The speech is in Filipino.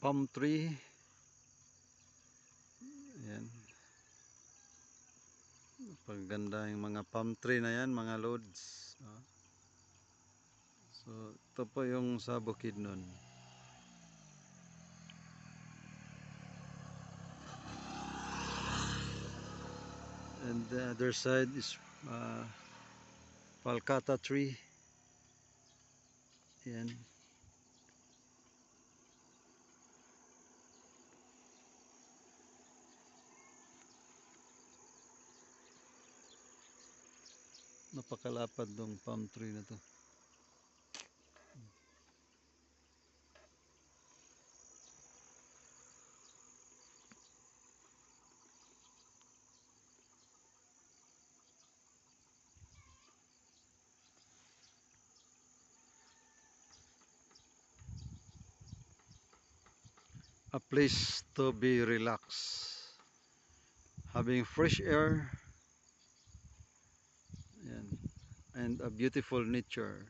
palm tree. Ayan. Paganda yung mga palm tree na yan, mga loads. So, ito po yung sa Bukidnon. And the other side is Palkata tree. Ayan. Napakalapad ng palm tree na to. A place to be relaxed, having fresh air, and a beautiful nature.